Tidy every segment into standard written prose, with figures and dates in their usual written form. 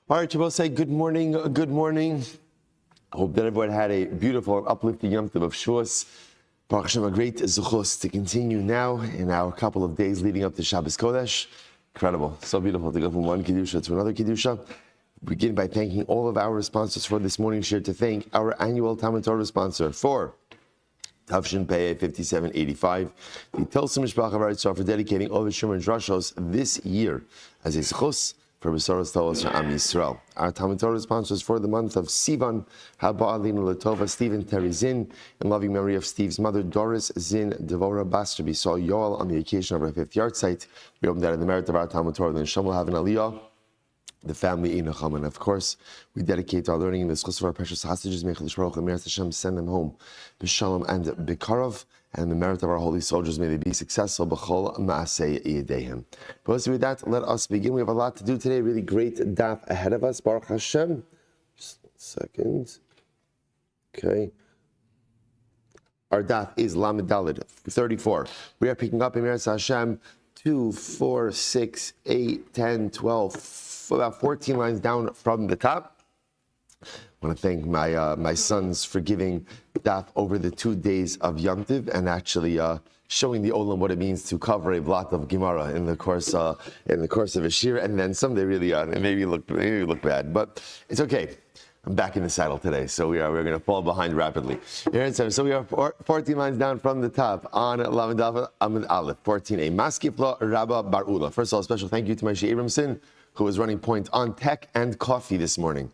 All right, Shevuos, say good morning. Good morning. I hope that everyone had a beautiful and uplifting Yom Tov of Shevuos. Baruch Hashem, a great zuchos to continue now in our couple of days leading up to Shabbos Kodesh. Incredible, so beautiful to go from one Kedusha to another Kedusha. Begin by thanking all of our sponsors for this morning's share, to thank our annual Talmud Torah sponsor for Tavshin Pei 5785, the Tilsim Mishpach of Aritzah, for dedicating all the Shumer and Drashos this year as a zchus for Besaros Tolos Sha'am Yisrael. Our Talmud Torah sponsors for the month of Sivan, Haba Alinu Latova, Stephen Terry Zin, in loving memory of Steve's mother, Doris Zin Devora Bas, Rabbi Saul Yoel, on the occasion of our 5th yard site. We hope that in the merit of our Talmud Torah, the Neshama will have an aliyah, the family in Nechama. And of course, we dedicate our learning in the schus of our precious hostages. May Chadash Baruch Hu, Hashem, send them home b'shalom and b'karov, and the merit of our holy soldiers, may they be successful b'chol ma'aseh yedeihem. But with that, let us begin. We have a lot to do today. Really great daf ahead of us. Baruch Hashem. Just a second. Okay. Our daf is Lamed Daled 34. We are picking up in Meretz Hashem 2, 4, 6, 8, 10, 12. About 14 lines down from the top. I want to thank my sons for giving daf over the 2 days of Yom Tov and actually showing the Olam what it means to cover a blot of Gemara in the course of a shir, and then someday really it maybe look bad, but it's okay. I'm back in the saddle today, so we're going to fall behind rapidly. So we are 14 lines down from the top on Lamed Amud Aleph 14a. Maskifla Rabba Barula. First of all, a special thank you to Moshe Abramson, who was running point on tech and coffee this morning.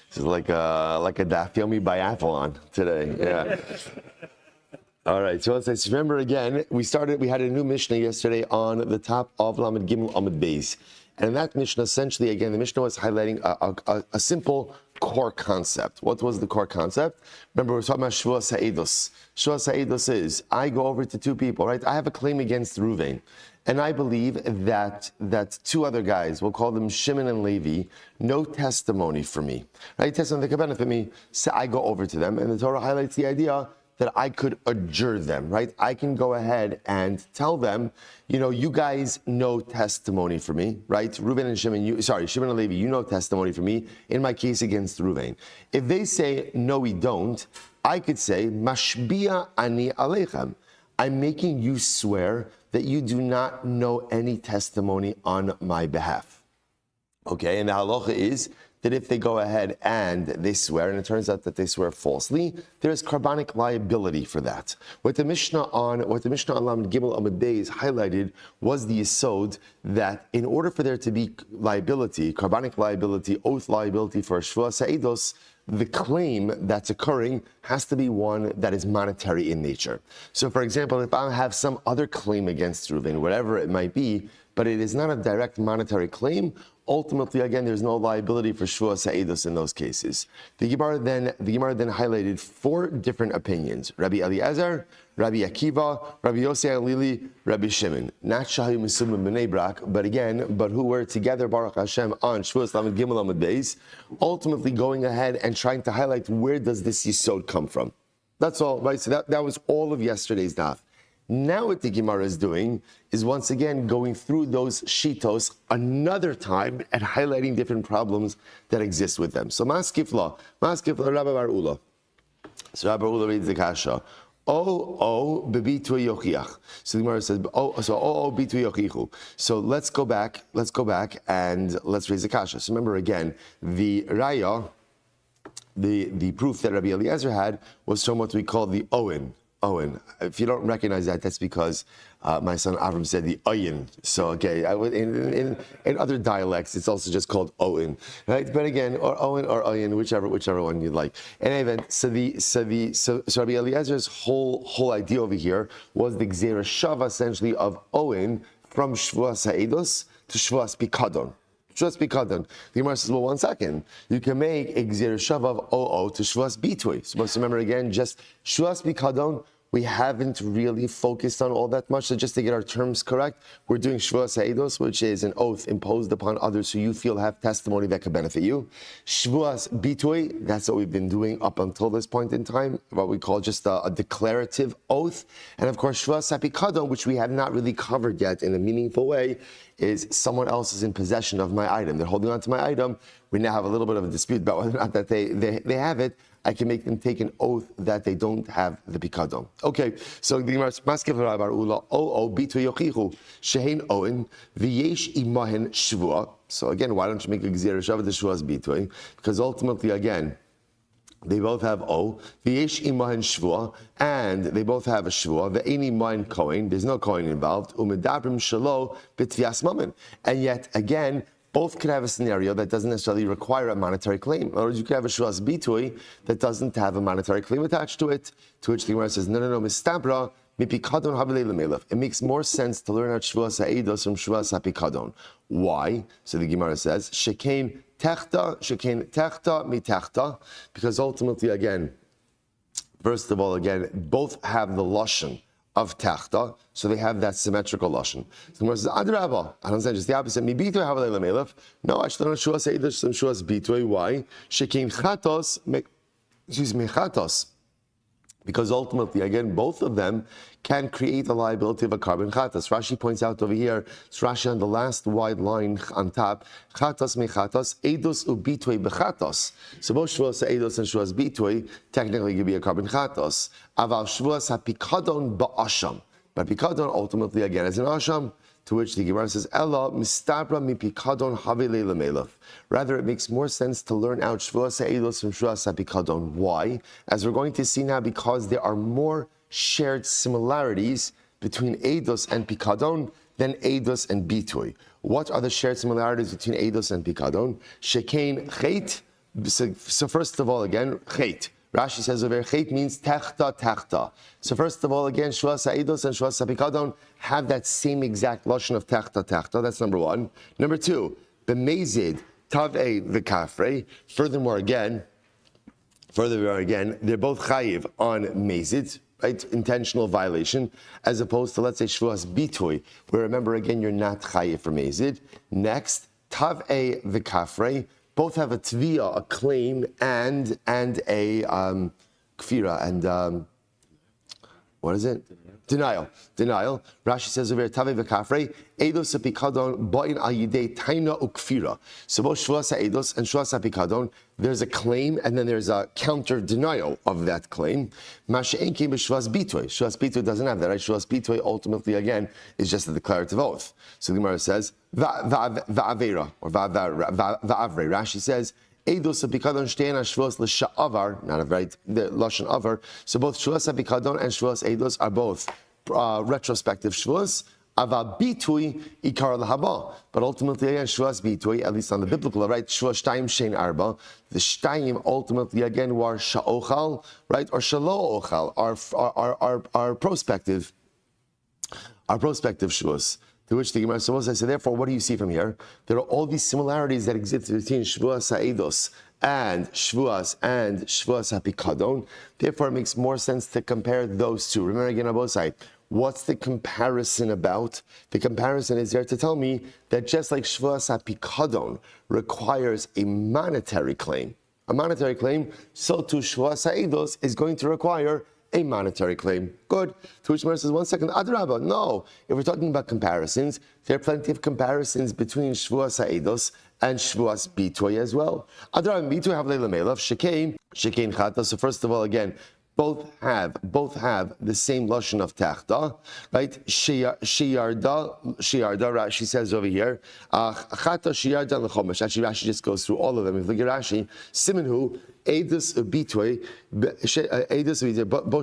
This is like a daf Yomi biathlon today. Yeah. All right. So let's remember again. We had a new Mishnah yesterday on the top of Lamed Gimel Amud Beis, and in that Mishnah, essentially, again, the Mishnah was highlighting a simple core concept. What was the core concept? Remember, we're talking about Shevuos Ha'edos. Shevuos Ha'edos is, I go over to two people, right? I have a claim against Reuven, and I believe that two other guys, we'll call them Shimon and Levi, no testimony for me, right? Testimony that could benefit me, so I go over to them, and the Torah highlights the idea that I could adjure them, right? I can go ahead and tell them, you guys know testimony for me, right? Reuven and Shimon, Shimon and Levi, you know testimony for me in my case against Reuven. If they say, no, we don't, I could say, Mashbia ani aleichem. I'm making you swear that you do not know any testimony on my behalf. Okay, and the halacha is that if they go ahead and they swear, and it turns out that they swear falsely, there is carbonic liability for that. What the Mishnah on Lamed Gimel Amud Beis highlighted was the yesod that in order for there to be liability, carbonic liability, oath liability for Shevuos Ha'edos, the claim that's occurring has to be one that is monetary in nature. So, for example, if I have some other claim against Reuven, whatever it might be, but it is not a direct monetary claim, ultimately, again, there's no liability for Shevuos Ha'edos in those cases. The Gemara then highlighted 4 different opinions: Rabbi Eliezer, Rabbi Akiva, Rabbi Yosei Alili, Rabbi Shimon. Not Shahi Mesumim B'nei Brak, but who were together, Baruch Hashem, on Shevuos Lamed Gimel Amud Beis, ultimately going ahead and trying to highlight where does this yisod come from. That's all, right? So that was all of yesterday's daf. Now what the Gemara is doing is once again going through those shitos another time and highlighting different problems that exist with them. So Maskifla Rabbi Barula. So Rabbi Barula reads the kasha. Bebitu yochiach. So the Gemara says, bitu yochichu. So let's go back and let's raise the kasha. So remember again, the raya, the proof that Rabbi Eliezer had was from what we call the Owen. If you don't recognize that, that's because my son Avram said the oyin. So okay, in other dialects, it's also just called owen, right? But again, or owen or oyin, whichever one you'd like. In any event, so Rabbi Eliezer's whole idea over here was the gzera shava essentially of owen from Shevuos Ha'edos to Shevuos Pikadon. Shevuos Pikadon. The Gemara says, well, 1 second. You can make a gzera shava of to Shevuos Bitui. Supposed to remember again, just Shevuos Pikadon we haven't really focused on all that much. So just to get our terms correct, we're doing Shevuos Ha'edos, which is an oath imposed upon others who you feel have testimony that could benefit you. Shevuos Bitui, that's what we've been doing up until this point in time, what we call just a declarative oath. And of course, Shevuos HaPikadon, which we have not really covered yet in a meaningful way, is someone else is in possession of my item. They're holding on to my item. We now have a little bit of a dispute about whether or not that they have it. I can make them take an oath that they don't have the pikadon. Okay, so the Gemara Maskev Rabar Ula O Bitu Yochichu Shehin Oin V'Yesh Imahen Shvua. So again, why don't you make a Gzera Shavat the Shvuas Bitui? Because ultimately, again, they both have O, V'yesh imahen shvua, and they both have a shvua. Ve'eni mahen kohen, there's no kohen involved. Umedabrim shalo b'tvias mammon. And yet, again, both could have a scenario that doesn't necessarily require a monetary claim. In other words, you could have a shvuas bitui that doesn't have a monetary claim attached to it, to which the Gemara says, no, mistabra, mipikadon havilei l'melech. It makes more sense to learn out shvuas ha'edos from shvuas ha'pikadon. Why? So the Gemara says, shekain techta mi techta, because ultimately, again, first of all, again, both have the lashon of techta, so they have that symmetrical lashon. So the Gemara says, Adrabah, I don't say just the opposite. Mi bitui havalei l'melech. No, I should learn shuas ha'edos from shuas bitui. Why? Shekain chatos, chatos. Because ultimately, again, both of them can create a liability of a carbon chatas. Rashi points out over here, it's Rashi on the last wide line on top, chatas mechatas, eidos ubitui bechatas. So both shvuas eidos and shvuas bitui technically could be a carbon chatas. Aval shvuas hapikadon ba'asham. But pikadon ultimately, again, is an asham. To which the Gemara says, Ella mistabra mi pikadon havilei l'melech. Rather, it makes more sense to learn out shvuas ha'edos from shvuas ha'pikadon. Why? As we're going to see now, because there are more shared similarities between eidos and pikadon than eidos and bitui. What are the shared similarities between eidos and pikadon? Shekain chet. So first of all, again, chet. Rashi says over here, chet means techta. So first of all, again, shvuas ha'edos and shvuas ha'pikadon have that same exact lashon of techta. That's number one. Number two, b'mezid tav'e v'kafrei. Furthermore, again, they're both chayiv on mezid, right? Intentional violation, as opposed to, let's say, shvuas bitui, where remember again, you're not chayiv for mezid. Next, tav'e v'kafrei. Both have a tvia, a claim, and a kfira, and what is it? Denial. Rashi says over here, Tave v'kafrei, Eidos ha'pikadon ba'in al yidei taina ukfira. So both Shvuas ha'edos and Shvuas ha'pikadon, there's a claim and then there's a counter denial of that claim. Masha'en came with Shvuas bitui. Shvuas bitui doesn't have that, right? Shvuas bitui ultimately, again, is just a declarative oath. So the Gemara says, va'avera, or va'avrei. Rashi says, Eidos ha'pikadon shteina shvuos l'sha'avar, not a right, the lashon avar. So both shvuos ha'pikadon and shvuos eidos are both retrospective shvuos. Ava bitui ikar l'haba. But ultimately, again, shvuos bitui, at least on the biblical, right? Shvuos shtayim shein arba. The shtayim ultimately again were sha'ochal, right, or shalo ochal, are prospective shvuos. To which the Gemara says, so therefore, what do you see from here? There are all these similarities that exist between Shvuas ha'edos and Shvuas ha'pikadon. Therefore, it makes more sense to compare those two. Remember again on both sides, what's the comparison about? The comparison is there to tell me that just like Shvuas ha'pikadon requires a monetary claim, so too Shvuas ha'edos is going to require a monetary claim. Good. To which Gemara says, 1 second, Adrabah, no. If we're talking about comparisons, there are plenty of comparisons between Shvuas ha'edos and Shvuas bitui as well. Adrabah bitui have leila melav, shekain chata. So first of all, again, both have the same lashon of techta, right? Sheyarda, Rashi says over here, chata sheyarda lechomesh. Actually, Rashi just goes through all of them. If you look at Rashi, simanhu, Eidos bitui, both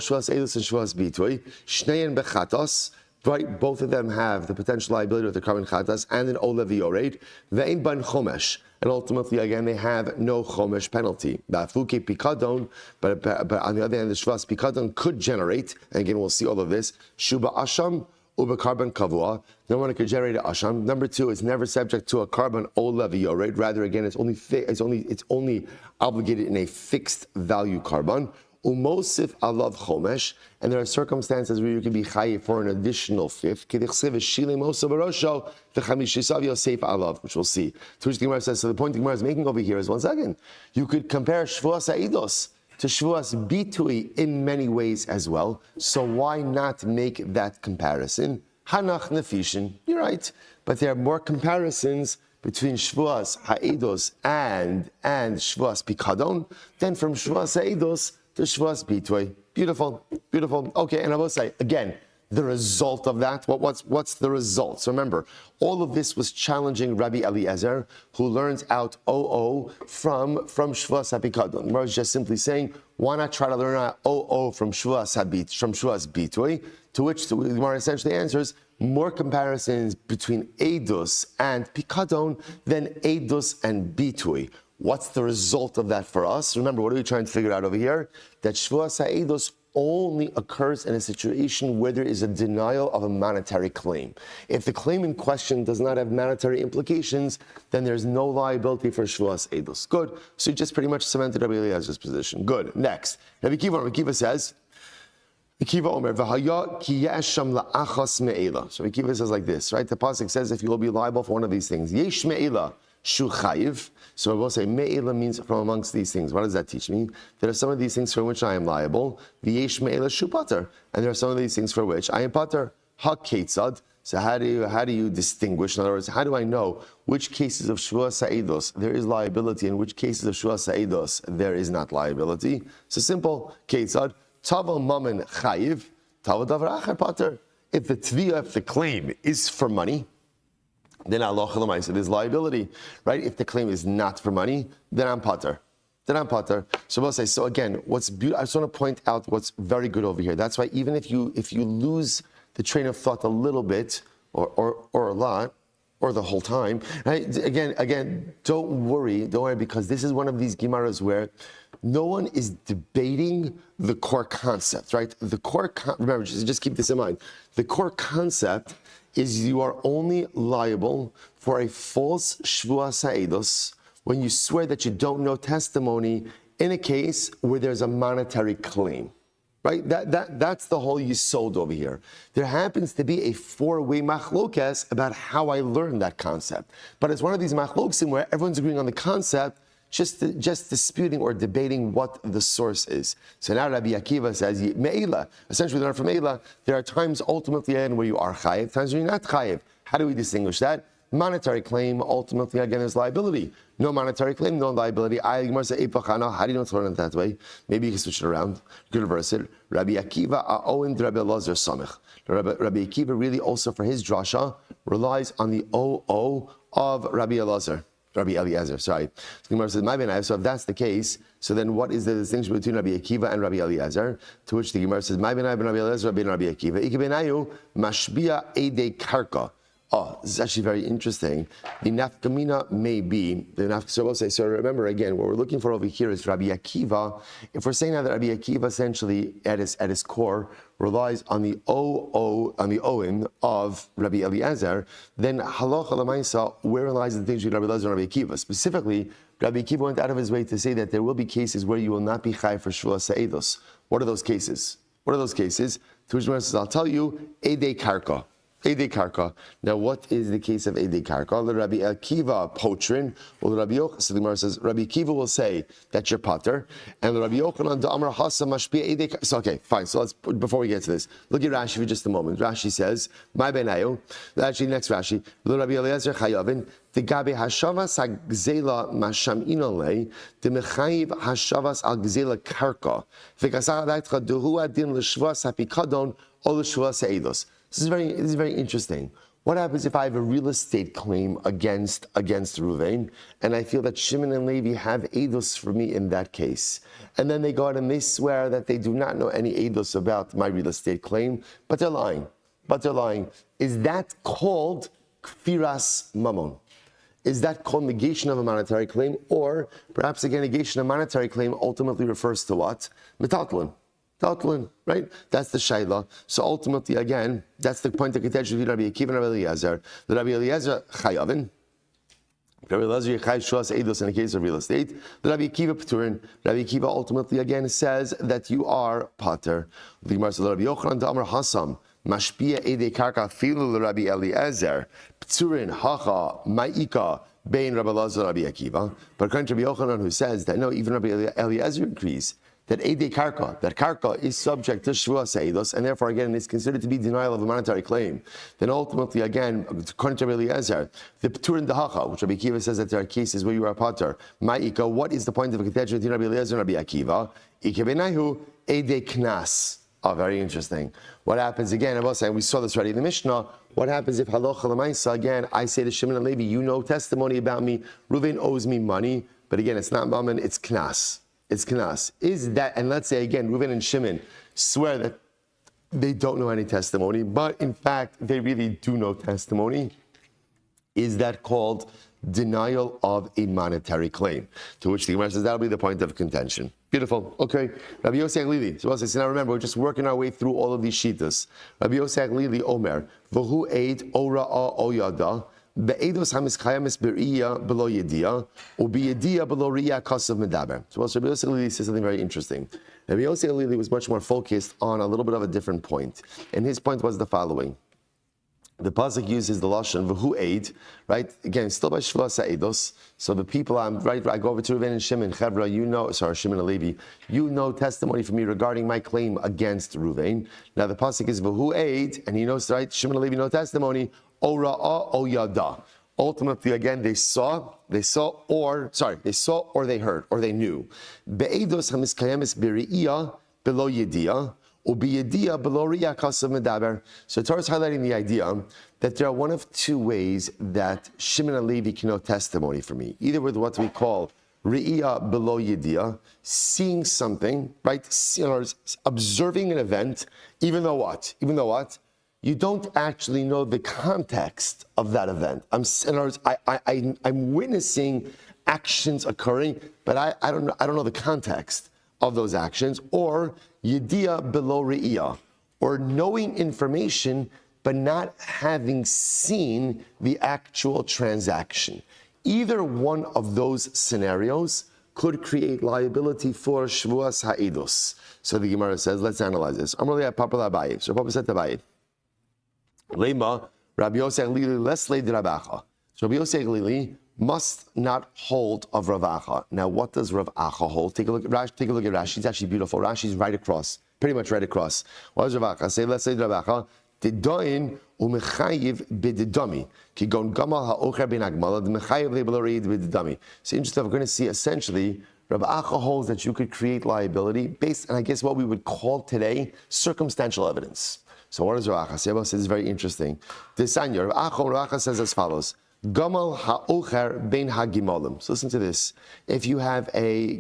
shvuas eidos and shvuas bitui, shnein bechatos. Right, both of them have the potential liability of the carbon chatas and an olev yored. Ve'ein ban chomesh, and ultimately again they have no chomesh penalty. Ba'afuke pikadon, but on the other hand, the shvas pikadon could generate. And again, we'll see all of this. Shuba asham uba carbon kavua. No one could generate an asham. Number two, it's never subject to a carbon olev yored. Rather, again, it's only obligated in a fixed value carbon. Umosif alav chomesh, and there are circumstances where you can be chayiv for an additional fifth. Which we'll see. To which the Gemara says, so the point the Gemara is making over here is, one second, you could compare Shevuos Ha'edos to Shevuos Bitui in many ways as well. So why not make that comparison? Hanach Nefishin, you're right, but there are more comparisons between Shevuos Ha'edos and Shevuos Pikadon than from Shevuos Ha'edos to Shevuos Bitui. Beautiful, beautiful. Okay, and I will say, again, the result of that, what's the result? So remember, all of this was challenging Rabbi Eliezer, who learns out OO from Shevuos HaPikadon. Gemara is just simply saying, why not try to learn out OO from Shevuos Bitui? To which the Gemara essentially answers, more comparisons between Eidos and Pikadon than Eidos and Bitui. What's the result of that for us? Remember, what are we trying to figure out over here? That Shevuos Ha'edos only occurs in a situation where there is a denial of a monetary claim. If the claim in question does not have monetary implications, then there's no liability for Shevuos Ha'edos. Good. So you just pretty much cemented Rabbi Eliezer's position. Good. Next. Rabbi Kiva says, Omer, V'haya ki yesham la'achas me'ela. So Rabbi Kiva says like this, right? The pasuk says if you will be liable for one of these things, yesh me'ela shu chayiv. So I will say me'ela means from amongst these things. What does that teach me? There are some of these things for which I am liable. V'yesh me'ela shu pater, and there are some of these things for which I am pater. Ha ketzad. So how do you distinguish? In other words, how do I know which cases of Shevuos Ha'edos there is liability and which cases of Shevuos Ha'edos there is not liability? So simple. Ketzad. Tavel mamen chayiv, tavel davar acher pater. If the claim is for money, then Allah Chalamayis, it is liability, right? If the claim is not for money, then I'm pater. So we'll say, so again, what's beautiful, I just want to point out what's very good over here. That's why even if you lose the train of thought a little bit, or a lot, or the whole time, right? Again, don't worry, because this is one of these Gemaras where no one is debating the core concept, right? Remember, just keep this in mind. The core concept is you are only liable for a false Shevuos Ha'edos when you swear that you don't know testimony in a case where there's a monetary claim, right? That's the whole yisod over here. There happens to be a four-way machlokes about how I learned that concept. But it's one of these machlokesim where everyone's agreeing on the concept, just disputing or debating what the source is. So now Rabbi Akiva says, Me'ela, essentially we learn from Me'ela, there are times ultimately again where you are chayiv, times where you're not chayiv. How do we distinguish that? Monetary claim ultimately again is liability. No monetary claim, no liability. How do you know to learn it that way? Maybe you can switch it around. You can reverse it. Rabbi Akiva a'oin Rabbi Elazar samich. Rabbi Akiva really also for his drasha relies on the O of Rabbi Eliezer, sorry. So Gemara says, so if that's the case, so then what is the distinction between Rabbi Akiva and Rabbi Eliezer? To which the Gemara says, Rabbi Eliezer, Rabbi Akiva. Ikebenayu mashbia ede karka. Oh, this is actually very interesting. The nafkamina may be, so remember again, what we're looking for over here is Rabbi Akiva. If we're saying now that Rabbi Akiva essentially at his core relies on the Oim of Rabbi Eliezer, then halacha l'maisa, where lies the distinction between Rabbi Eliezer and Rabbi Akiva? Specifically, Rabbi Akiva went out of his way to say that there will be cases where you will not be chai for Shevuos Ha'edos. What are those cases? To which one says, I'll tell you, Edei Karka. Edei Karka. Now, what is the case of Edei Karka? The Rabbi Akiva potrin, or the Rabbi Yochanan. So the Gemara says Rabbi Akiva will say that you're pater, and the Rabbi Yochanan the Amar Hasa mashpia Edei Karka. So okay, fine. So let's before we get to this, look at Rashi for just a moment. Rashi says, "My benayu." Actually, next Rashi, the Rabbi Eliezer Chayavin. The gabe hashavas agzela masham inole the mechayiv hashavas agzela karka v'kasar da'itcha duhu adin l'shvuos hapikadon or l'shvuos ha'edos. This is very interesting. What happens if I have a real estate claim against Ruvain, and I feel that Shimon and Levi have eidos for me in that case, and then they go out and they swear that they do not know any eidos about my real estate claim, but they're lying. Is that called kfiras mamon? Is that called negation of a monetary claim, or perhaps again negation of a monetary claim ultimately refers to what? Metatlin. Tatlin, right? That's the shayla. So ultimately, again, that's the point of contention between Rabbi Akiva and Rabbi Eliezer. The Rabbi Eliezer chayavin, Rabbi Elazar Yechai Shuas Eidos in the case of real estate. The Rabbi Akiva Pturin. Rabbi Akiva ultimately again says that you are pater. The Gemara says Rabbi Yochanan Damar Hasam Mashpia Ede Karka Filu Rabbi Eliezer Pturin Hacha Ma'ika Bein Rabbi Elazar Rabbi Akiva. But according to Rabbi Yochanan, who says that no, even Rabbi Eliezer agrees that Ede Karka, that Karka is subject to Shevuos Eidos, and therefore again is considered to be denial of a monetary claim. Then ultimately again, according to Rabbi Eliezer, the Ptur and the Hacha, which Rabbi Akiva says that there are cases where you are pater. Ma'ika, what is the point of a contention between Rabbi Eliezer and Rabbi Akiva? Ikebenahu Ede Knas. Oh, very interesting. What happens again? I was saying we saw this already in the Mishnah. What happens if halacha l'maisa again? I say to Shimon and Levi, you know testimony about me. Reuven owes me money, but again, it's not mammon, it's knas. It's knas. Is that, and let's say again, Reuven and Shimon swear that they don't know any testimony, but in fact, they really do know testimony. Is that called denial of a monetary claim? To which the Gemara says that'll be the point of contention. Beautiful. Okay. Rabbi Yossi Aglili. So now remember, we're just working our way through all of these shitas. Rabbi Yossi Aglili Omer. V'hu eid ora o yada. Be'edos hamiskayamis b'riya below yediya. U'b'yediya below riya kasav medaber. So Rabbi Yossi Aglili says something very interesting. Rabbi Yossi Aglili was much more focused on a little bit of a different point. And his point was the following. The pasuk uses the lashon v'hu eid, right? Again, still by Shevuos Eidos. So the people, I go over to Reuven and Shimon, Chevra, Shimon and Levi, you know testimony from me regarding my claim against Reuven. Now the pasuk is v'hu eid, and he knows, right? Shimon and Levi know testimony. O ra'a o yada. Ultimately, again, they saw or they heard, or they knew. Be'edos hamiskayemis b'ri'iyah below yediyah. So Torah is highlighting the idea that there are one of two ways that Shimon and Levi can know testimony from me. Either with what we call Re'iyah below Yediyah, seeing something, right? Observing an event, even though what? You don't actually know the context of that event. I'm witnessing actions occurring, but I don't know the context of those actions, or yediyah below re'iyah, or knowing information but not having seen the actual transaction. Either one of those scenarios could create liability for Shevuos Ha'edos. So the Gemara says, let's analyze this. Amar li Papa Abaye. So Papa said to Abaye, Lema Rabbi Yosef Lili Leslei de Rabacha. So Rabbi Yosef Lili must not hold of Rav Acha. Now, what does Rav Acha hold? Take a look at Rashi. It's actually beautiful. Rashi's right across, pretty much right across. What does Rav Acha say? Let's say Rav Acha, Tidoin u'mechayiv b'didami. Ki gon gamal ha'ocher ben agmala, d'mechayiv le'belo reid b'didami. So interesting, we're going to see essentially, Rav Acha holds that you could create liability based on, I guess, what we would call today circumstantial evidence. So what does Rav Acha say? Rav Acha says it's very interesting. Desanya, Rav Acha says as follows. Gamal ha'ocher bein hagimalim. So listen to this. If you have a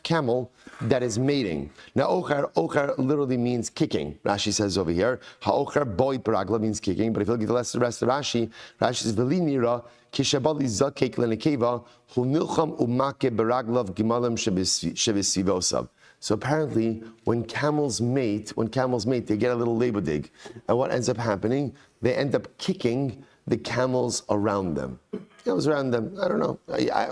camel that is mating. Now ocher literally means kicking. Rashi says over here. Ha'ocher boy paragla means kicking. But if you look at the rest of Rashi says v'li nira kishabali zakek lenekeva hu nilcham umake baraglav gimalim shevisvivosav. So apparently, when camels mate, they get a little labor dig. And what ends up happening? They end up kicking the camels around them. I don't know. I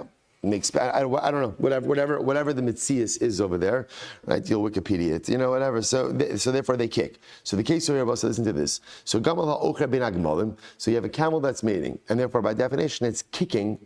don't know. Whatever the mitzias is over there, right? You'll Wikipedia it. Whatever. So therefore they kick. So the case over here, so listen to this. So gamal ha'ocher ben agmalim. So you have a camel that's mating, and therefore by definition it's kicking.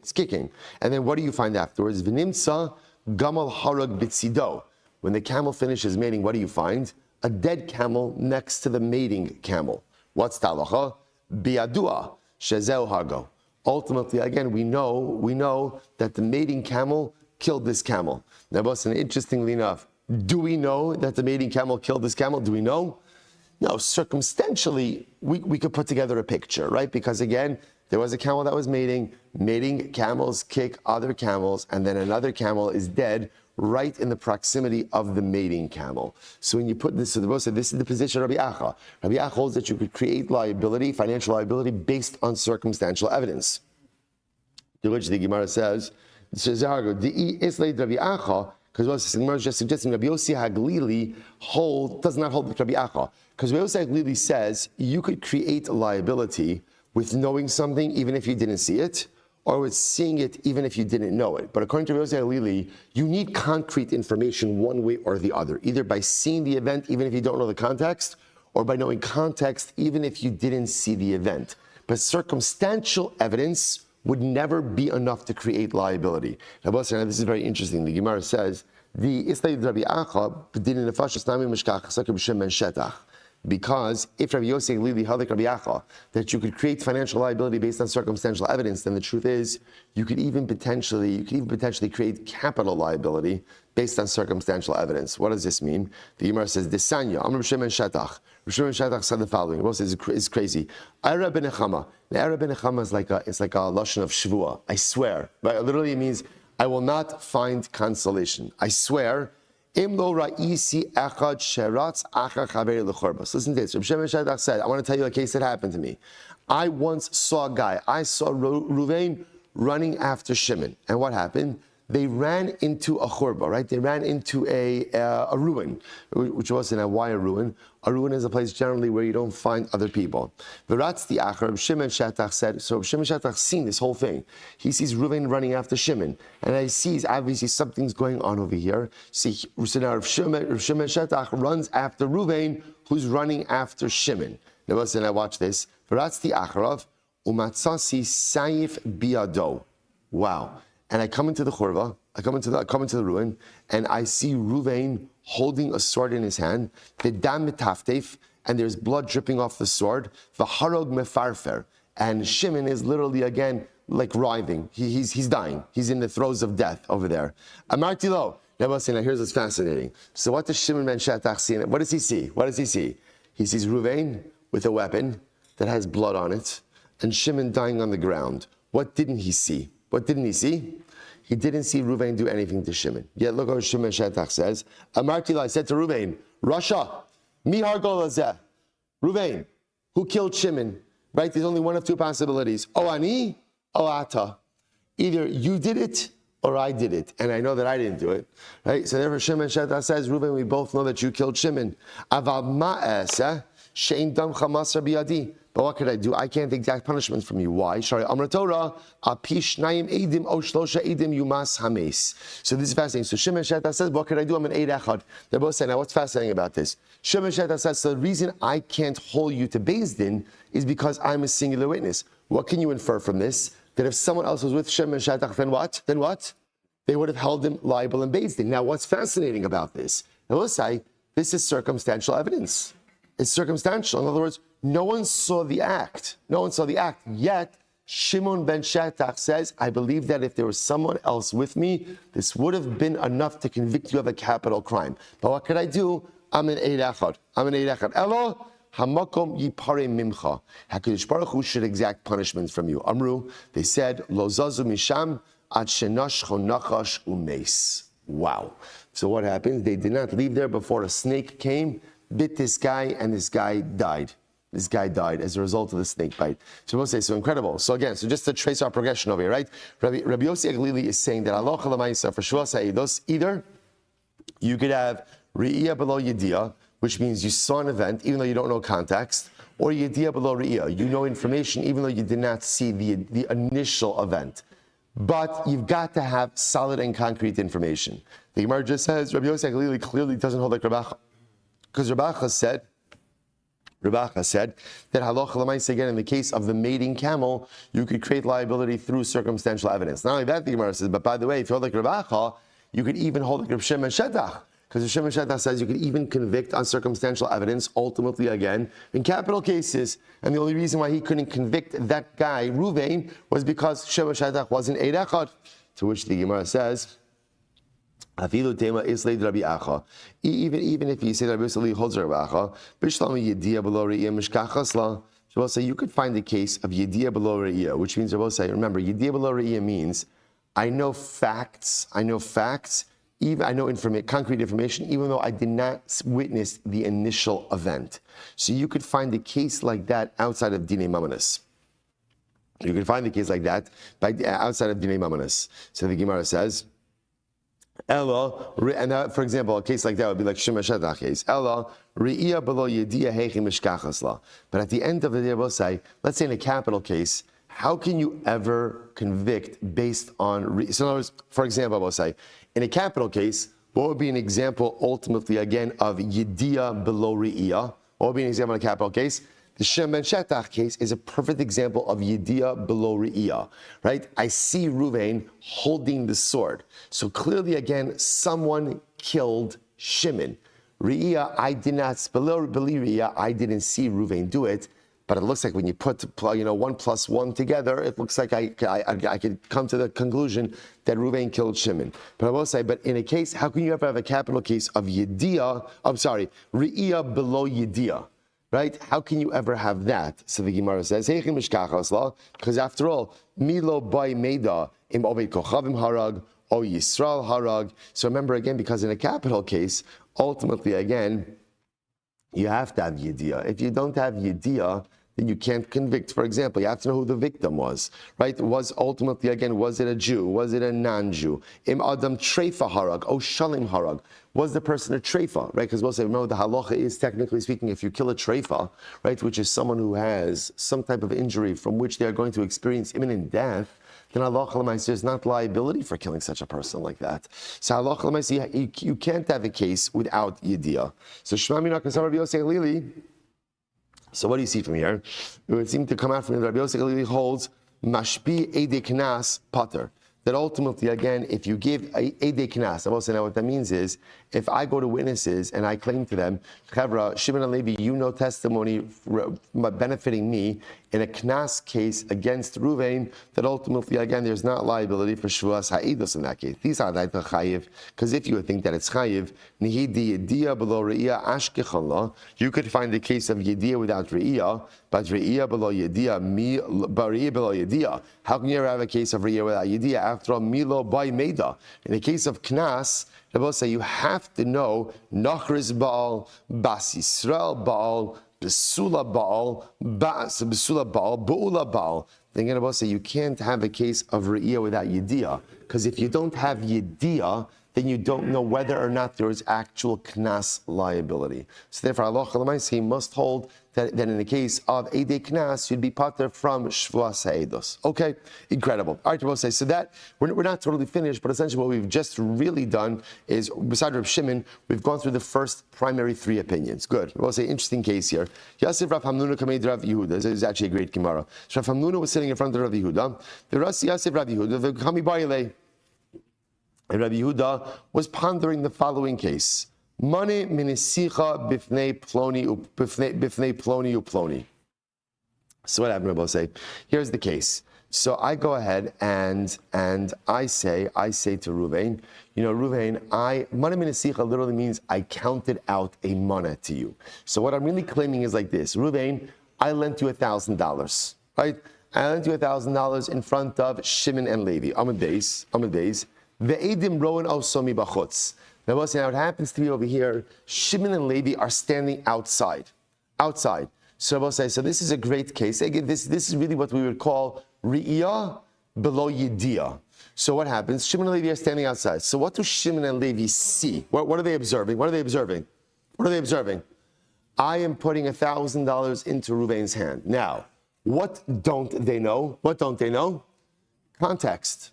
And then what do you find afterwards? V'nimsa gamal harag bitzido. When the camel finishes mating, what do you find? A dead camel next to the mating camel. What's talacha? Biadua. Shezeu Hago. Ultimately, again, we know that the mating camel killed this camel. Now, interestingly enough, do we know that the mating camel killed this camel? Do we know? No, circumstantially, we could put together a picture, right? Because again, there was a camel that was mating. Mating camels kick other camels, and then another camel is dead right in the proximity of the mating camel. So when you put this to the both, this is the position of Rabbi Acha. Rabbi Acha holds that you could create liability, financial liability, based on circumstantial evidence. To which the Gemara says, because the Gemara is just suggesting Rabbi Yossi Haglili does not hold with Rabbi Acha. Because Rabbi Yossi Haglili says you could create a liability with knowing something even if you didn't see it, or with seeing it even if you didn't know it. But according to Rabbi Yossi Halili, you need concrete information one way or the other, either by seeing the event even if you don't know the context, or by knowing context even if you didn't see the event. But circumstantial evidence would never be enough to create liability. Now, this is very interesting. The Gemara says, because if Rabbi Yossi Halili held like Rabbi Acha, that you could create financial liability based on circumstantial evidence, then the truth is you could even potentially create capital liability based on circumstantial evidence. What does this mean? The Gemara says, Desanya, Amr Shem and Shetach. Shem Shetach said the following. What says is crazy. Ira ben Nechama. The Ira ben Nechama is like a lashon of Shevuos. I swear. But literally it means I will not find consolation. I swear. Listen to this. Rabbi Shimon Shetach said, I want to tell you a case that happened to me. I once saw a guy. I saw Ruvain running after Shimon. And what happened? They ran into a churba, right? They ran into a ruin, which wasn't why a ruin. A ruin is a place generally where you don't find other people. V'ratz the achar, Shimon Shetach said, so Shimon Shetach seen this whole thing. He sees Ruvain running after Shimon, and he sees obviously something's going on over here. So now Shimon Shetach runs after Ruvain, who's running after Shimon. Now listen, I watch this. V'ratz the acharav, umatzasi sayif biado. Wow. And I come into the churva, I come into the ruin, and I see Ruvain holding a sword in his hand, the dam mitaftef, and there's blood dripping off the sword, the harog mefarfer, and Shimon is literally again like writhing. He's dying. He's in the throes of death over there. Amarti lo. Now here's what's fascinating. So what does Shimon ben Shetach see? What does he see? What does he see? He sees Ruvain with a weapon that has blood on it, and Shimon dying on the ground. What didn't he see? What didn't he see? He didn't see Ruvain do anything to Shimon. Yet look what Shimon Shetach says. Amarti lo, I said to Ruvain, Rasha, mihar golazeh. Ruvain, who killed Shimon? Right? There's only one of two possibilities. O ani, o ata. Either you did it or I did it. And I know that I didn't do it. Right? So therefore Shimon Shetach says, Ruvain, we both know that you killed Shimon. Aval ma'aseh, she'in dam chamasar biyadi. But what could I do? I can't exact punishment from you. Why? Shari Amra Torah, apish naim edim o shlosha edim yumas hames. So this is fascinating. So Shimon Shetach says, what could I do? I'm an eid echad. They're both saying, now what's fascinating about this? Shimon Shetach says, so the reason I can't hold you to Beis Din is because I'm a singular witness. What can you infer from this? That if someone else was with Shimon Shetach, then what? Then what? They would have held him liable in Beis Din. Now what's fascinating about this? I will say, this is circumstantial evidence. It's circumstantial. In other words, no one saw the act. No one saw the act. Yet, Shimon ben Shetach says, I believe that if there was someone else with me, this would have been enough to convict you of a capital crime. But what could I do? I'm an eid echad. I'm an eid echad. Elo, hamakom yipare mimcha. HaKadosh Baruch Hu should exact punishment from you. Amru, they said, lo zazu misham ad shenash chonachash umeis. Wow. So what happens? They did not leave there before a snake came, bit this guy, and this guy died. This guy died as a result of the snake bite. So we'll say, so incredible. So again, so just to trace our progression over here, right? Rabbi Yossi Halili is saying that Allah Chalamaisa for Shevuos Ha'edos, either you could have Re'iyah below Yediyah, which means you saw an event even though you don't know context, or Yediyah below Re'iyah, you know information even though you did not see the initial event. But you've got to have solid and concrete information. The Gemara just says, Rabbi Yossi Halili clearly doesn't hold like Rabbi Acha, because Rabbi Acha said that halacha l'maisa, again, in the case of the mating camel, you could create liability through circumstantial evidence. Not only that, the Gemara says, but by the way, if you hold like Rabbi Acha, you could even hold like Rabbi Shimon Shetach, because Rabbi Shimon Shetach says you could even convict on circumstantial evidence, ultimately again, in capital cases. And the only reason why he couldn't convict that guy, Ruvain, was because Shimon Shetach wasn't eid echad. To which the Gemara says, even if you say Rabbi Yossi holds Rabbi Acha, so you could find the case of Yediyah below Re'iyah, which means remember, Yediyah below Re'iyah means I know facts, even I know concrete information, even though I did not witness the initial event. So you could find a case like that outside of Dinei Mamonos. You can find the case like that outside of Dinei Mamonos. So the Gemara says, Ella, and for example, a case like that would be like Shimon Shetach case. Ella, Re'iyah below Yediyah heichi mishkachas la. But at the end of the day, we'll say, let's say in a capital case, how can you ever convict based on, so in other words, for example, I will say, in a capital case, what would be an example ultimately again of Yediyah below Re'iyah? What would be an example in a capital case? The Shem Ben Shetach case is a perfect example of Yediyah below Re'iyah, right? I see Ruvain holding the sword. So clearly again, someone killed Shimon. Re'iyah, I did not, below Re'iyah, I didn't see Ruvain do it. But it looks like when you put 1 plus 1 together, it looks like I could come to the conclusion that Ruvain killed Shimon. But I will say, but in a case, how can you ever have a capital case of Re'iyah below Yediyah? Right? How can you ever have that? So the Gemara says, because after all, Milo by Meida im Oved Kochavim Harag o Yisrael Harag. So remember again, because in a capital case, ultimately again, you have to have Yediyah. If you don't have Yediyah, then you can't convict. For example, you have to know who the victim was, right? Was ultimately, again, was it a Jew? Was it a non-Jew? Im Adam Treifa Harag, O Shalim Harag. Was the person a Treifa, right? Because we'll say, remember, the halacha is, technically speaking, if you kill a Treifa, right, which is someone who has some type of injury from which they are going to experience imminent death, then halacha l'maaseh is not liability for killing such a person like that. So halacha l'maaseh, you can't have a case without Yediyah. So Shema Mina Kasar Rabbi Yosef Lili. So what do you see from here? It would seem to come out from Rabbi Yosef Lili holds mashpi edei knas pater. That ultimately, again, if you give a edei knas, I will say now what that means is, if I go to witnesses and I claim to them, Chevra, Shimon and Levi, you know testimony benefiting me in a knas case against Ruvain, that ultimately, again, there's not liability for Shevuos ha'edos in that case. These are not chayiv, because if you would think that it's chayiv, nihidi yediyah below re'iyah ashkechon la, you could find the case of yediyah without re'iyah, but re'iyah below yediyah, but re'iyah below yediyah. How can you ever have a case of re'iyah without yediyah? After all, milo by meida. In the case of knas, they both say you have to know Nachriz Baal, Bas Yisrael Baal, Besula Baal, Besula Baal, Be'ula Baal. They're going to both say you can't have a case of Re'iyah without Yediyah. Because if you don't have Yediyah, then you don't know whether or not there is actual Knas liability. So therefore, Allah Chalamaysi must hold that in the case of Eidei Knas, you'd be pater from Shevuos ha'edos. Okay, incredible. All right, we'll say, so that, we're not totally finished, but essentially what we've just really done is, besides Reb Shimon, we've gone through the first primary 3 opinions. Good. We'll say, interesting case here. Yosef Rav Hamnuna Kamed Rav Yehuda. This is actually a great Gemara. So Rav Hamnuna was sitting in front of Rav Yehuda. The Rasi Yosef Rav Yehuda, the Kami Baile. And Rabbi Yehuda was pondering the following case. Mane minisicha bifnei ploni uploni. So what happened, Rabbi say? Here's the case. So I go ahead and I say to Ruvain, Ruvain, mana minisicha literally means I counted out a mana to you. So what I'm really claiming is like this. Ruvain, I lent you $1,000, right? I lent you $1,000 in front of Shimon and Levi. I'm a base. Ve'edim roan osomi bachutz. Now what happens to be over here, Shimon and Levi are standing outside. So this is a great case. Again, this is really what we would call Re'iyah below Yediyah. So what happens? Shimon and Levi are standing outside. So what do Shimon and Levi see? What are they observing? I am putting $1,000 into Ruvain's hand. Now, what don't they know? Context.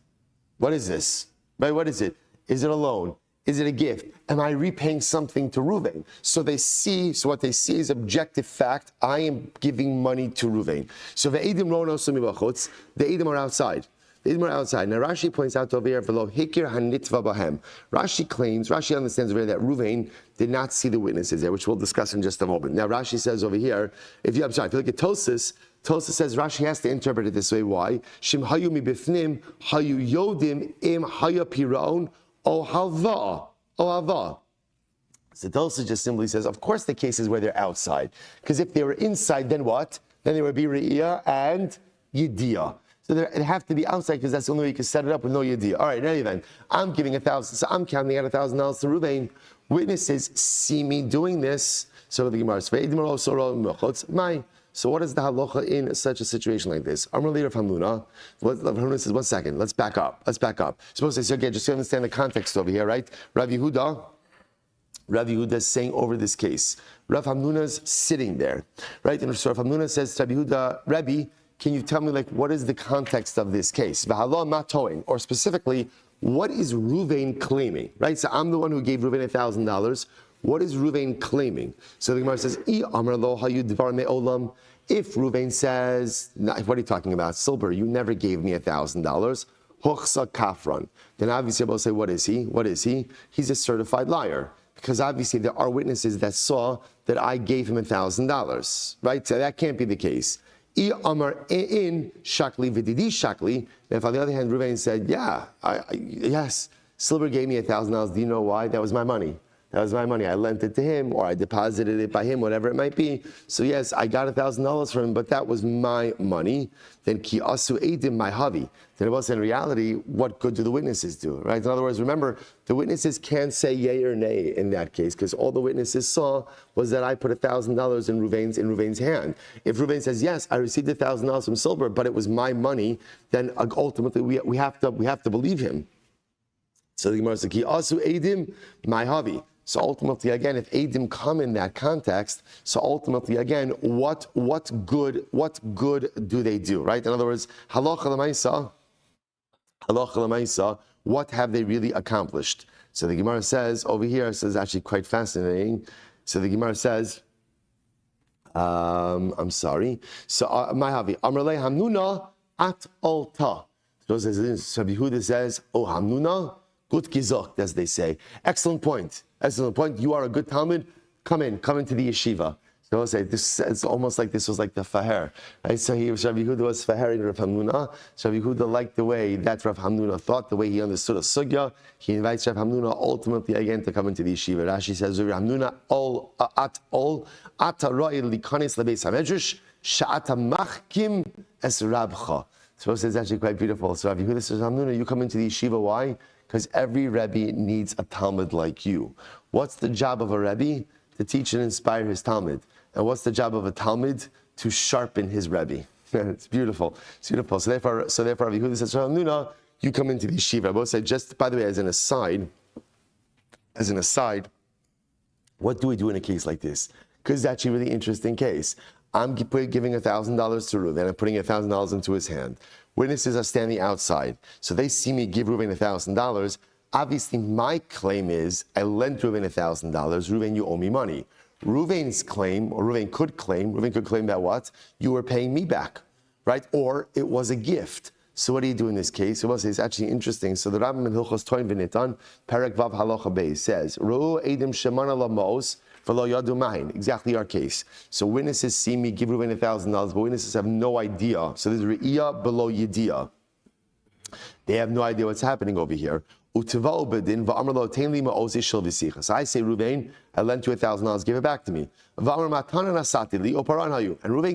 What is this? Right? What is it? Is it a loan? Is it a gift? Am I repaying something to Ruvain? So what they see is objective fact. I am giving money to Ruvain. So the Eidim are outside. Now Rashi points out over here below, Hikir Hanitva Bahem. Rashi understands over here that Ruvain did not see the witnesses there, which we'll discuss in just a moment. Now Rashi says over here, if you look at Tosis says Rashi has to interpret it this way. Why? Shim hayu mi bifnim, hayu yodim im haya piraon o halva. So Tosis just simply says, of course the cases where they're outside. Because if they were inside, then what? Then there would be Re'iyah and Yediyah. So they have to be outside because that's the only way you can set it up with no Yediyah. All right, in any event, I'm giving $1,000, so I'm counting out $1,000 to Ruvain. Witnesses see me doing this. So the Gemara says, so what is the halacha in such a situation like this? I'm really Rav Hamnuna. Rav Hamnuna says, 1 second, let's back up. Suppose they say, okay, just to understand the context over here, right? Rav Yehuda is saying over this case. Rav Hamnuna's sitting there, right? And so Rav Hamnuna says to Rabbi Yehuda, Rabbi, can you tell me, like, what is the context of this case? V'halo ma toin, or specifically, what is Ruvain claiming, right? So I'm the one who gave Ruvain $1,000. What is Ruvain claiming? So the Gemara says, I amar lo hayu dvar me'olam. If Ruvain says, what are you talking about? Silber, you never gave me $1,000. Hochsa kafran. Then obviously I will say, what is he? What is he? He's a certified liar. Because obviously there are witnesses that saw that I gave him $1,000, right? So that can't be the case. I amar in shakli v'didi shakli. If on the other hand, Ruvain said, yes, Silber gave me $1,000. Do you know why? That was my money. That was my money. I lent it to him, or I deposited it by him, whatever it might be. So yes, I got $1,000 from him, but that was my money. Then ki asu edim my havi. Then it was in reality, what good do the witnesses do, right? In other words, remember, the witnesses can't say yay or nay in that case, because all the witnesses saw was that I put $1,000 in Ruvain's hand. If Ruvain says, yes, I received $1,000 from Silber, but it was my money, then ultimately we have to believe him. So the Gemara says, ki asu edim my havi. So ultimately, again, if Eidim come in that context, so ultimately, again, what good do they do, right? In other words, halacha l'maisa, what have they really accomplished? So the Gemara says over here, so it's actually quite fascinating. So the Gemara says, I'm sorry. So Mahavi, Amrle Hamnuna at alta. So Rabbi Yehuda says, oh Hamnuna, good gizok, as they say. Excellent point. Excellent point. You are a good Talmud. Come into the yeshiva. So I'll say this. It's almost like this was like the faher, right? So Rabbi Yehuda was fahering Rav Hamnuna. So Rabbi Yehuda liked the way that Rav Hamnuna thought, the way he understood a sugya. He invites Rav Hamnuna ultimately again to come into the yeshiva. Rashi says, Rav Hamnuna ata ra'il likanis lebeis hamedrash sha'ata machkim es rabcha. So it says actually quite beautiful. So Rabbi Yehuda says, Hamnuna, you come into the yeshiva. Why? Because every Rebbe needs a Talmud like you. What's the job of a Rebbe? To teach and inspire his Talmud. And what's the job of a Talmud? To sharpen his Rebbe. It's beautiful. It's beautiful. So therefore, Rabbi Yehuda says, Nuna, you come into the yeshiva. I will say, just by the way, as an aside, what do we do in a case like this? Because it's actually a really interesting case. I'm giving $1,000 to Reuven. I'm putting $1,000 into his hand. Witnesses are standing outside. So they see me give Reuven $1,000. Obviously, my claim is I lent Reuven $1,000. Reuven, you owe me money. Reuven's claim, or Reuven could claim that what? You were paying me back, right? Or it was a gift. So what do you do in this case? So it's actually interesting. So the Rambam in Hilchos Toin V'Nitan, Perek Vav Halacha Beis says, Ru Edim Shemana Lamos, exactly our case. So witnesses see me give Reuven $1,000, but witnesses have no idea. So there's Re'iyah below Yediyah. They have no idea what's happening over here. So I say, Reuven, I lent you $1,000, give it back to me. And Reuven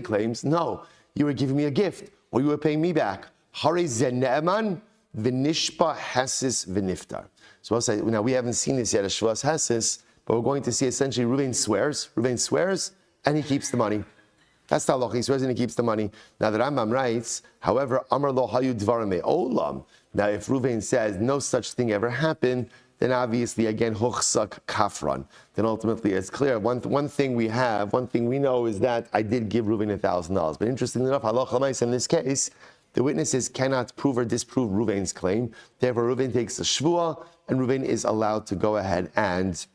claims, no, you were giving me a gift, or you were paying me back. So I'll say, now we haven't seen this yet, a Shevuos Hesis, but we're going to see essentially Reuven swears, and he keeps the money. That's the halacha. He swears and he keeps the money. Now the Rambam writes, however, Amar lo hayu dvarim me'olam. Now if Reuven says no such thing ever happened, then obviously again hochsak kafran. Then ultimately it's clear. One thing we know is that I did give Reuven $1,000. But interestingly enough, halacha l'maisa in this case, the witnesses cannot prove or disprove Reuven's claim. Therefore, Reuven takes the shvuah, and Reuven is allowed to go ahead and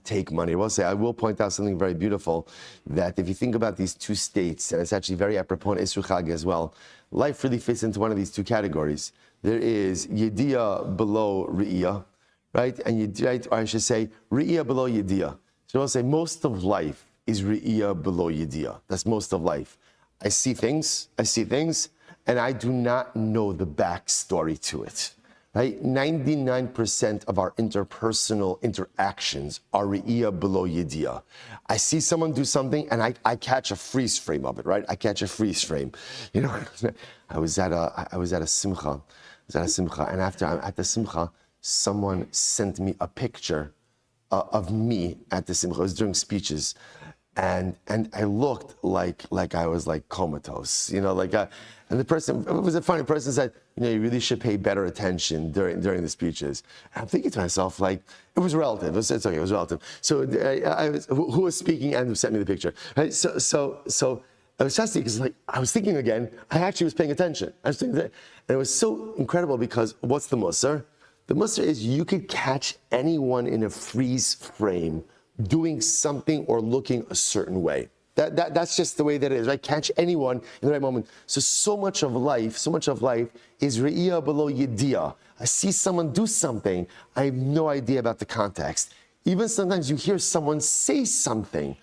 take money. I will point out something very beautiful, that if you think about these two states, and it's actually very apropos in Isru Chag as well, life really fits into one of these two categories. There is Yediyah below Re'iyah, right? And or I should say, Re'iyah below Yediyah. So I'll say most of life is Re'iyah below Yediyah. That's most of life. I see things, and I do not know the backstory to it. Right? 99% of our interpersonal interactions are re'iyah below yediyah. I see someone do something and I catch a freeze frame of it, right? I catch a freeze frame. You know, I was at a simcha, and after I'm at the simcha, someone sent me a picture of me at the simcha. It was during speeches. And I looked like I was like comatose, you know, and the person, it was a funny person, said, you know, you really should pay better attention during the speeches. And I'm thinking to myself, like, it was relative. It's okay, it was relative. So I was, who was speaking and who sent me the picture, right? So it was fascinating because like I was thinking again, I actually was paying attention. I was thinking that, and it was so incredible because what's the musar? The musar is you could catch anyone in a freeze frame doing something or looking a certain way. That's just the way that it is, right? Catch anyone in the right moment. So much of life is re'iyah below yediyah. I see someone do something, I have no idea about the context. Even sometimes you hear someone say something,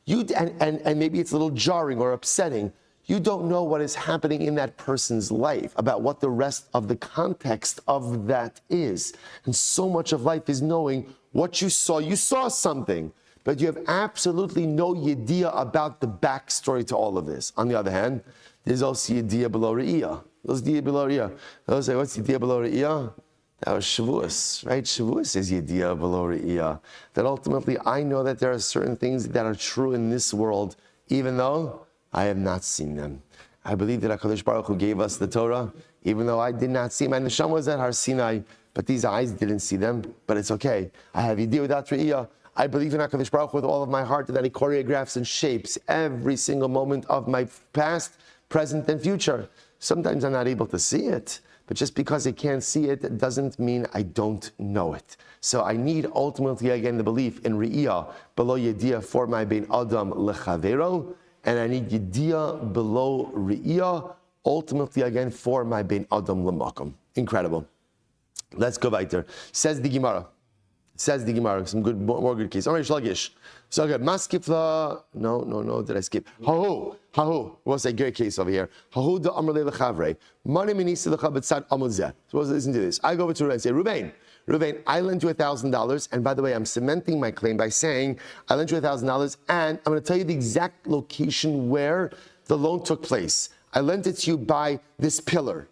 and maybe it's a little jarring or upsetting. You don't know what is happening in that person's life, about what the rest of the context of that is. And so much of life is knowing what you saw something, but you have absolutely no idea about the backstory to all of this. On the other hand, there's also idea below re'iyah. Those idea below re'iyah. They'll say, what's idea below re'iyah? That was Shevuos, right? Shevuos is idea below re'iyah. That ultimately I know that there are certain things that are true in this world, even though I have not seen them. I believe that HaKadosh Baruch Hu gave us the Torah, even though I did not see my neshama was at Har Sinai, but these eyes didn't see them, but it's okay. I have idea without re'iyah. I believe in HaKadosh Baruch Hu with all of my heart, that He choreographs and shapes every single moment of my past, present, and future. Sometimes I'm not able to see it, but just because I can't see it doesn't mean I don't know it. So I need ultimately, again, the belief in re'iyah, below yediyah for my bein adam lechavero, and I need yediyah below re'iyah, ultimately, again, for my bein adam lemakom. Incredible. Let's go weiter. Says the Gemara, some good, more good case. All right, Shlagish. So good. Maskifla. No. Did I skip? Hahu. What's a great case over here? Hahu da amrle lechavre. Money minisi lechabetzad amuzeh. So listen to this. I go over to Ruben and say, Ruben, I lent you $1,000, and by the way, I'm cementing my claim by saying I lent you $1,000, and I'm going to tell you the exact location where the loan took place. I lent it to you by this particular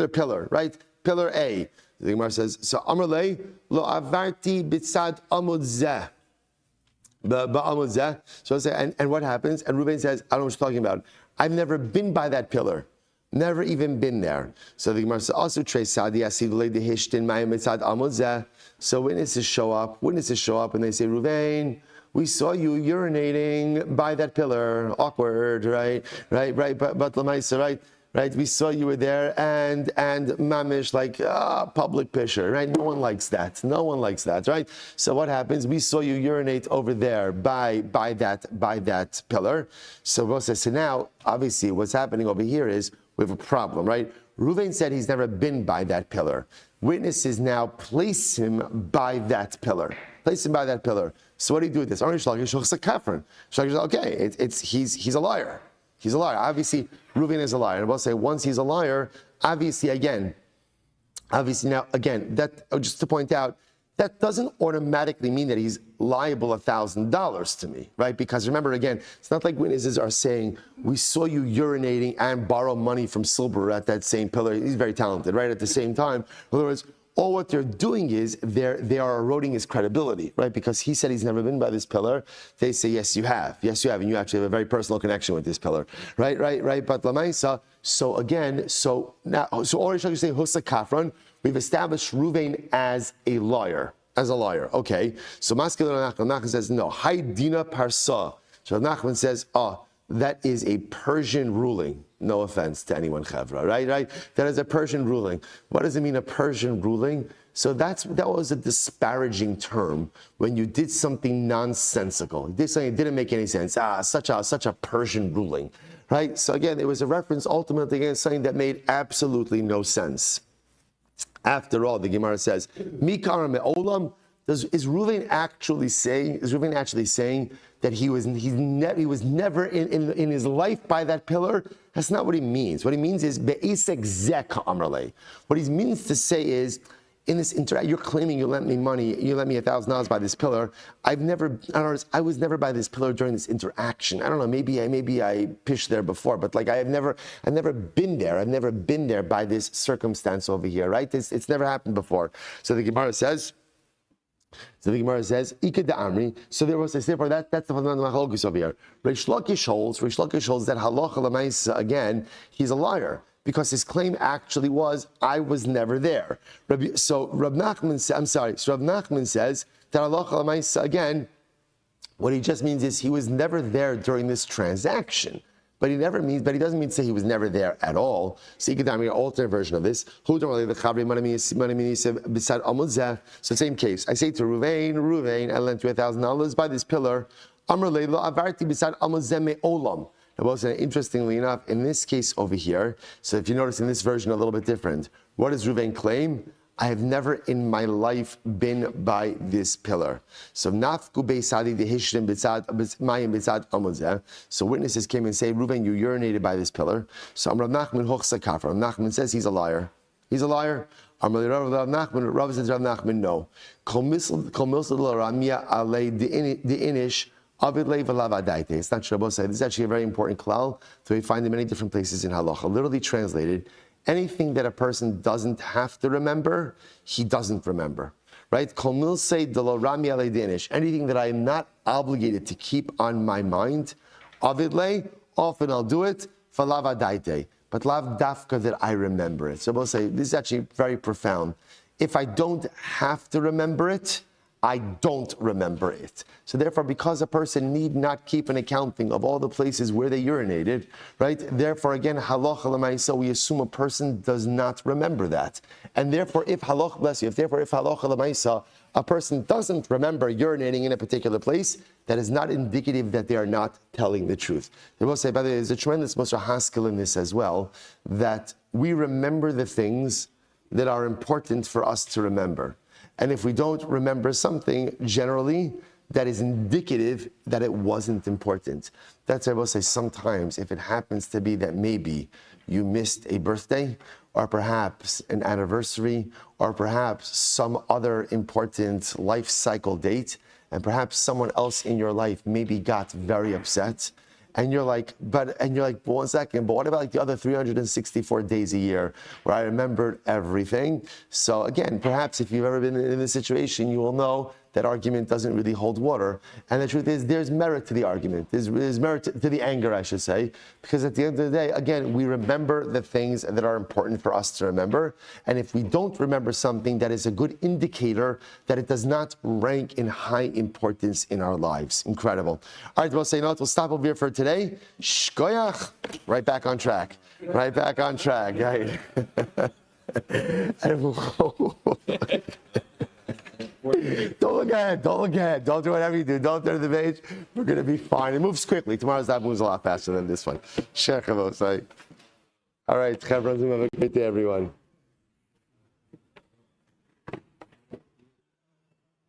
pillar, right? Pillar A. The Gemara says, so Amrle lo avarti bitzad amud zeh. So I say, and what happens? And Reuben says, I don't know what you're talking about. I've never been by that pillar. Never even been there. So the Gemara says, also trace sadi asidule dehishtin mayim bitzad amud zeh. So witnesses show up, and they say, Reuben, we saw you urinating by that pillar. Awkward, right? But Lamaisa, right? Right, we saw you were there, and mamish, like public pisher, right? No one likes that, right? So what happens? We saw you urinate over there by that pillar. So Bo says, so now obviously what's happening over here is we have a problem, right? Reuven said he's never been by that pillar. Witnesses now place him by that pillar. So what do you do with this? Okay, he's a liar. He's a liar. Obviously, Reuven is a liar. And we'll say once he's a liar, obviously now, that just to point out, that doesn't automatically mean that he's liable $1,000 to me, right? Because remember, again, it's not like witnesses are saying, we saw you urinating and borrow money from Silber at that same pillar. He's very talented, right? At the same time. In other words, all what they're doing is they are eroding his credibility, right? Because he said he's never been by this pillar. They say, yes, you have, and you actually have a very personal connection with this pillar, right? But Lamaisa, so all you're saying, Hosa Kafran, we've established Reuven as a liar. Okay. So Maskil Nachman says, no, Haidina Parsa. So Nachman says, that is a Persian ruling. No offense to anyone, Chevra, right? That is a Persian ruling. What does it mean, a Persian ruling? So that was a disparaging term when you did something nonsensical. You did something that didn't make any sense. Such a Persian ruling, right? So again, it was a reference ultimately against something that made absolutely no sense. After all, the Gemara says, Mikar me'olam. Is Reuven actually saying that he was never in his life by that pillar? That's not what he means. What he means is be'esek zeh ka'amrle. What he means to say is, in this you're claiming you lent me money, you lent me $1,000 by this pillar. I was never by this pillar during this interaction. I don't know, maybe I pished there before, but like I've never been there. I've never been there by this circumstance over here, right? It's never happened before. So the Gemara says, Ika da Amri. So that's the fundamental machlokes over here. Reish Lakish holds that halacha l'maisa, again, he's a liar, because his claim actually was, I was never there. Rav Nachman says that halacha l'maisa, again, what he just means is he was never there during this transaction. but he doesn't mean to say he was never there at all. So you could have an alternate version of this. So same case. I say to Ruvain, I lent you $1,000 by this pillar. Now, interestingly enough, in this case over here, so if you notice in this version a little bit different, what does Ruvain claim? I have never in my life been by this pillar. So nafku beisadi dehishrim mayim b'tzad amuzeh. So witnesses came and say, Reuben, you urinated by this pillar. So Rav Nachman hochsa kafar. Rav Nachman says he's a liar. He's a liar. Rav Nachman, Rav says Rav Nachman, no. Kol milsad ramia alei deinish. It's not Shabbos. This is actually a very important klal. So we find in many different places in halacha. Literally translated, anything that a person doesn't have to remember, he doesn't remember. Right? Anything that I am not obligated to keep on my mind, often I'll do it, but lav dafka that I remember it. So we'll say, this is actually very profound. If I don't have to remember it, I don't remember it. So therefore, because a person need not keep an accounting of all the places where they urinated, right? Therefore, again, halacha l'maisa, we assume a person does not remember that. And therefore, if halacha l'maisa, a person doesn't remember urinating in a particular place, that is not indicative that they are not telling the truth. They will say, by the way, there's a tremendous Moshe Haskell in this as well, that we remember the things that are important for us to remember. And if we don't remember something, generally, that is indicative that it wasn't important. That's why I will say sometimes, if it happens to be that maybe you missed a birthday, or perhaps an anniversary, or perhaps some other important life cycle date, and perhaps someone else in your life maybe got very upset, and you're like, but 1 second, but what about like the other 364 days a year where I remembered everything? So again, perhaps if you've ever been in this situation, you will know that argument doesn't really hold water. And the truth is, there's merit to the argument. There's merit to the anger, I should say, because at the end of the day, again, we remember the things that are important for us to remember. And if we don't remember something, that is a good indicator that it does not rank in high importance in our lives. Incredible. All right, we'll say, we'll stop over here for today. Shkoyach. Right back on track. Right back on track. Right. Don't look ahead. Don't do whatever you do. Don't turn to the page. We're going to be fine. It moves quickly. Tomorrow's daf moves a lot faster than this one. All right, Chevron, have a great day, everyone.